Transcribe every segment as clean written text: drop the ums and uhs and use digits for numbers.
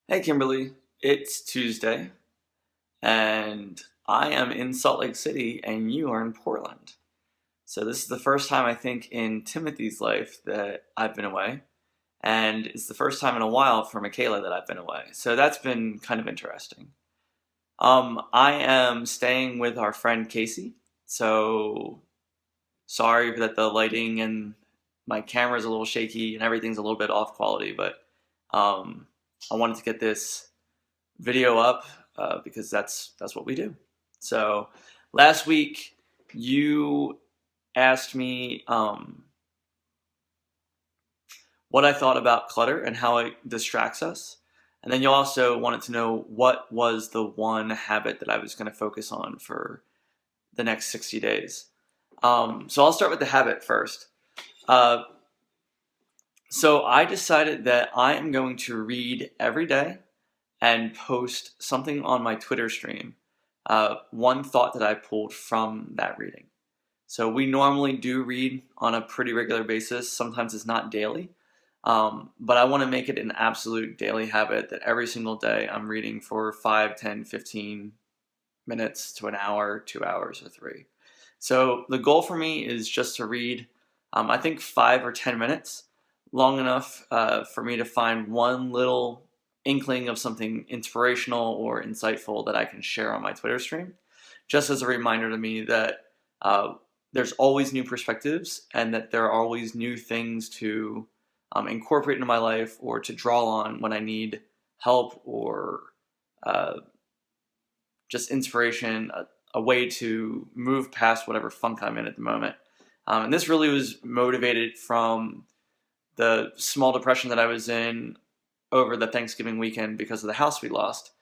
Hey Kimberly, it's Tuesday and I am in Salt Lake City and you are in Portland. So this is the first time I think in Timothy's life that I've been away, and it's the first time in a while for Michaela that I've been away. So that's been kind of interesting. I am staying with our friend Casey. So sorry that the lighting and my camera's a little shaky and everything's a little bit off quality, but um, I wanted to get this video up because that's what we do. So last week you asked me what I thought about clutter and how it distracts us, and then you also wanted to know what was the one habit that I was going to focus on for the next 60 days. So I'll start with the habit first. Uh, so I decided that I am going to read every day and post something on my Twitter stream, one thought that I pulled from that reading. So we normally do read on a pretty regular basis. Sometimes it's not daily, but I want to make it an absolute daily habit that every single day I'm reading for 5, 10, 15 minutes to an hour, 2 hours, or three. So the goal for me is just to read, I think 5 or 10 minutes, long enough for me to find one little inkling of something inspirational or insightful that I can share on my Twitter stream, just as a reminder to me that there's always new perspectives and that there are always new things to incorporate into my life or to draw on when I need help or uh, just inspiration, a way to move past whatever funk I'm in at the moment. And this really was motivated from the small depression that I was in over the Thanksgiving weekend because of the house we lost.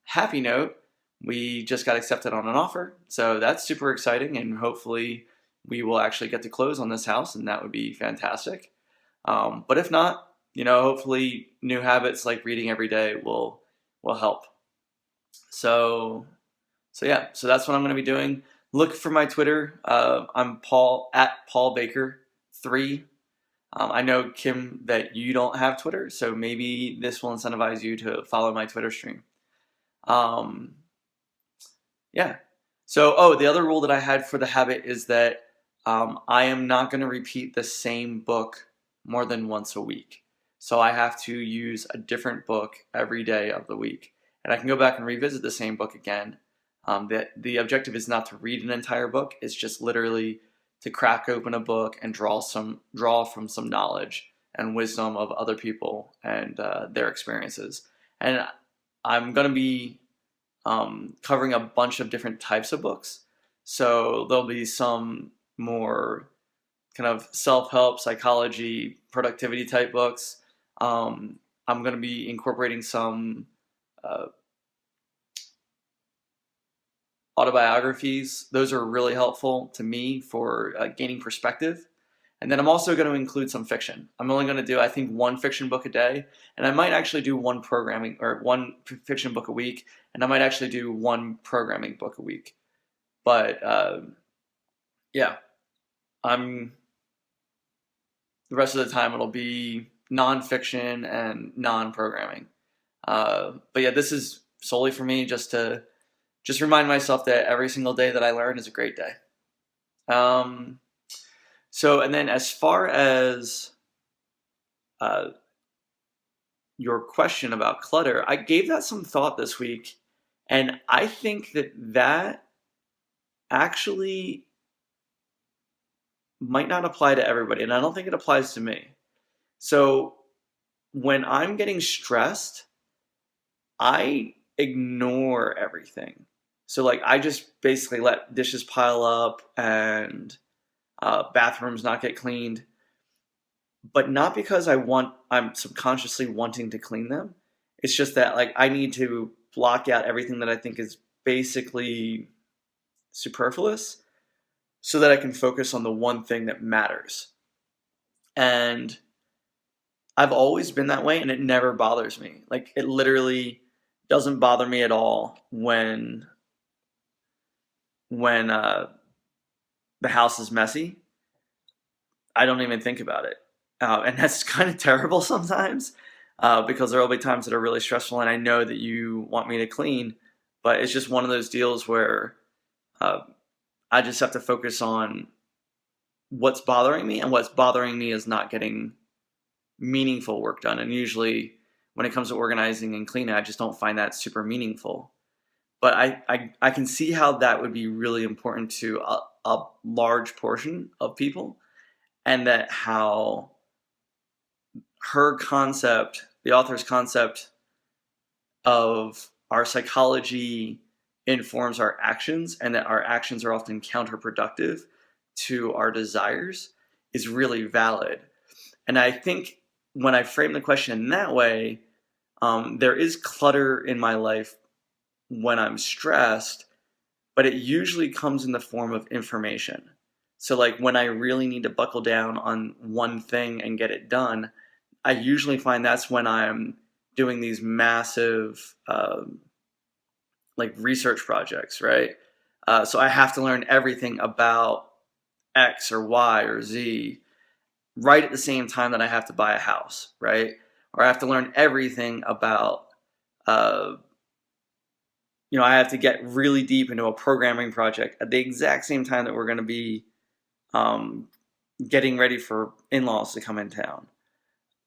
Happy note, we just got accepted on an offer, so that's super exciting, and hopefully we will actually get to close on this house, and that would be fantastic. But if not, hopefully new habits like reading every day will help. So so that's what I'm going to be doing. Look for my Twitter. I'm Paul at Paul Baker 3. I know, Kim, that you don't have Twitter, so maybe this will incentivize you to follow my Twitter stream. Um, yeah. So, the other rule that I had for the habit is that I am not going to repeat the same book more than once a week. So I have to use a different book every day of the week, and I can go back and revisit the same book again. The objective is not to read an entire book; it's just literally to crack open a book and draw from some knowledge and wisdom of other people and their experiences. And I'm going to be covering a bunch of different types of books. So there'll be some more kind of self-help, psychology, productivity type books. I'm going to be incorporating some uh, autobiographies. Those are really helpful to me for gaining perspective. And then I'm also going to include some fiction. I'm only going to do, I think, one fiction book a day, and I might actually do one programming or one fiction book a week, and I might actually do one programming book a week. But yeah, I'm the rest of the time it'll be nonfiction and non-programming. But yeah, this is solely for me just to remind myself that every single day that I learn is a great day. Um, and then as far as uh, your question about clutter, I gave that some thought this week, and I think that actually might not apply to everybody, and I don't think it applies to me. So when I'm getting stressed, I ignore everything. So like I just basically let dishes pile up and bathrooms not get cleaned, but not because I'm subconsciously wanting to clean them. It's just that like I need to block out everything that I think is basically superfluous so that I can focus on the one thing that matters. And I've always been that way and it never bothers me. Like it literally doesn't bother me at all when the house is messy. I don't even think about it. And that's kind of terrible sometimes. because there will be times that are really stressful, and I know that you want me to clean, but it's just one of those deals where uh, I just have to focus on what's bothering me, and what's bothering me is not getting meaningful work done. And usually, when it comes to organizing and cleaning, I just don't find that super meaningful. But I can see how that would be really important to a large portion of people, and that how her concept, the author's concept of our psychology informs our actions, and that our actions are often counterproductive to our desires, is really valid. And I think when I frame the question in that way, there is clutter in my life when I'm stressed, but it usually comes in the form of information. So, like when I really need to buckle down on one thing and get it done, I usually find that's when I'm doing these massive like research projects, right? So I have to learn everything about X or Y or Z right at the same time that I have to buy a house, right? Or I have to learn everything about, uh, I have to get really deep into a programming project at the exact same time that we're going to be um, getting ready for in-laws to come in town.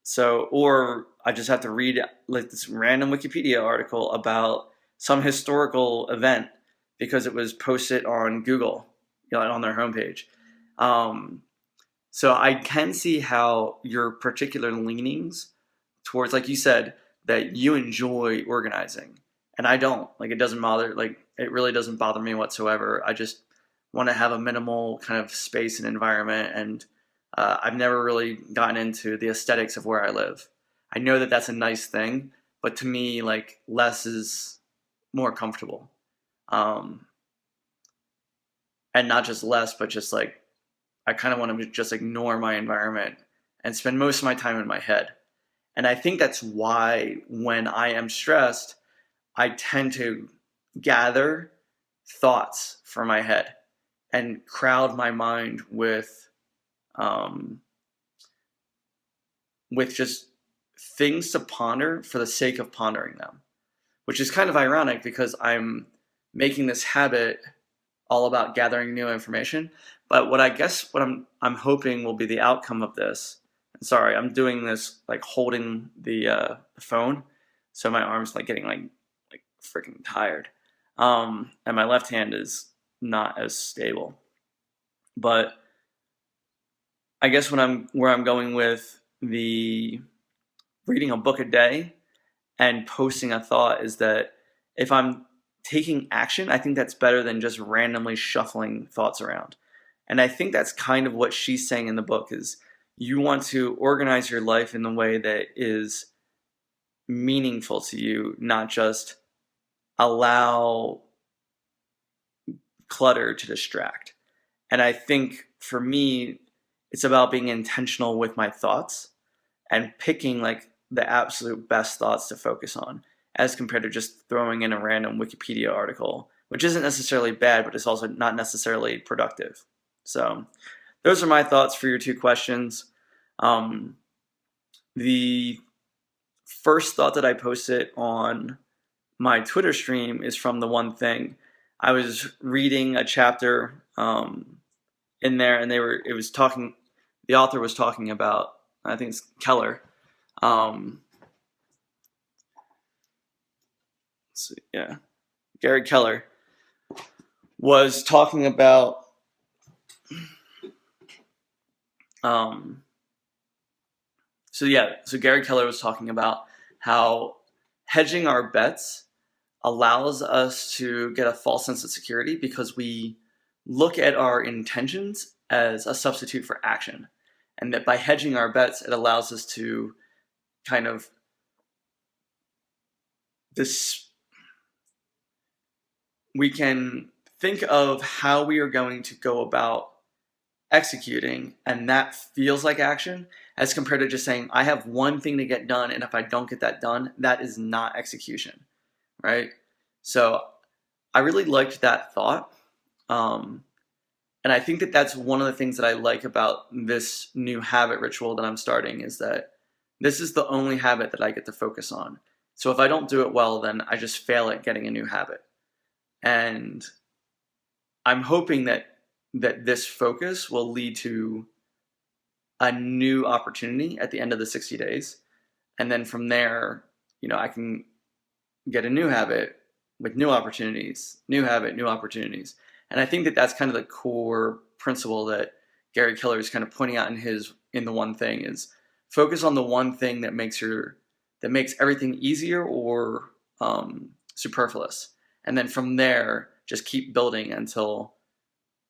So, or I just have to read like this random Wikipedia article about some historical event because it was posted on Google, on their homepage. Um, so I can see how your particular leanings towards, like you said, that you enjoy organizing, and I don't. Like it doesn't bother. Like it really doesn't bother me whatsoever. I just want to have a minimal kind of space and environment, and I've never really gotten into the aesthetics of where I live. I know that that's a nice thing, but to me, like less is more comfortable, um, and not just less, but just like I kind of want to just ignore my environment and spend most of my time in my head. And I think that's why when I am stressed, I tend to gather thoughts from my head and crowd my mind um, with just things to ponder for the sake of pondering them, which is kind of ironic because I'm making this habit all about gathering new information. But what I'm hoping will be the outcome of this. And sorry, I'm doing this like holding the phone, so my arm's like getting like freaking tired, and my left hand is not as stable. But I guess where I'm going with the reading a book a day and posting a thought is that if I'm taking action, I think that's better than just randomly shuffling thoughts around. And I think that's kind of what she's saying in the book is you want to organize your life in the way that is meaningful to you, not just allow clutter to distract. And I think for me, it's about being intentional with my thoughts and picking like the absolute best thoughts to focus on as compared to just throwing in a random Wikipedia article, which isn't necessarily bad, but it's also not necessarily productive. So those are my thoughts for your two questions. Um, the first thought that I posted on my Twitter stream is from The One Thing. I was reading a chapter in there, and the author was talking about, I think it's Keller. So yeah, Gary Keller was talking about so Gary Keller was talking about how hedging our bets allows us to get a false sense of security because we look at our intentions as a substitute for action, and that by hedging our bets it allows us to kind of this we can think of how we are going to go about executing, and that feels like action as compared to just saying I have one thing to get done, and if I don't get that done, that is not execution, right? So I really liked that thought, and I think that that's one of the things that I like about this new habit ritual that I'm starting is that this is the only habit that I get to focus on. So if I don't do it well, then I just fail at getting a new habit. And I'm hoping that this focus will lead to a new opportunity at the end of the 60 days. And then from there, I can get a new habit with new opportunities, new habit, new opportunities. And I think that that's kind of the core principle that Gary Keller is kind of pointing out in the one thing is focus on the one thing that makes everything easier or superfluous. And then from there, just keep building until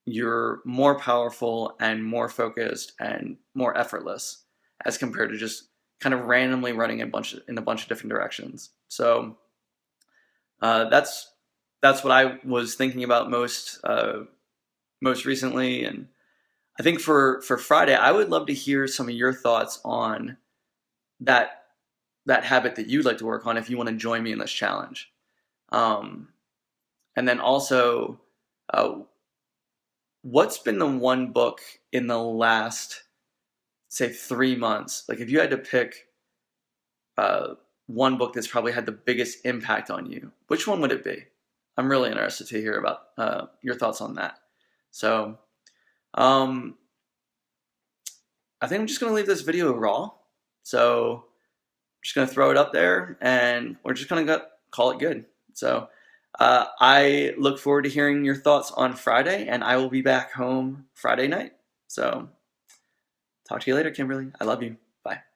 you're more powerful and more focused and more effortless as compared to just kind of randomly running in a bunch of different directions. So that's what I was thinking about most recently. And I think for Friday, I would love to hear some of your thoughts on that habit that you'd like to work on if you want to join me in this challenge. And then also, what's been the one book in the last, say, 3 months? Like if you had to pick one book that's probably had the biggest impact on you, which one would it be? I'm really interested to hear about your thoughts on that. So I think I'm just going to leave this video raw. So I'm just going to throw it up there and we're just going to call it good. So I look forward to hearing your thoughts on Friday, and I will be back home Friday night. So talk to you later, Kimberly. I love you. Bye.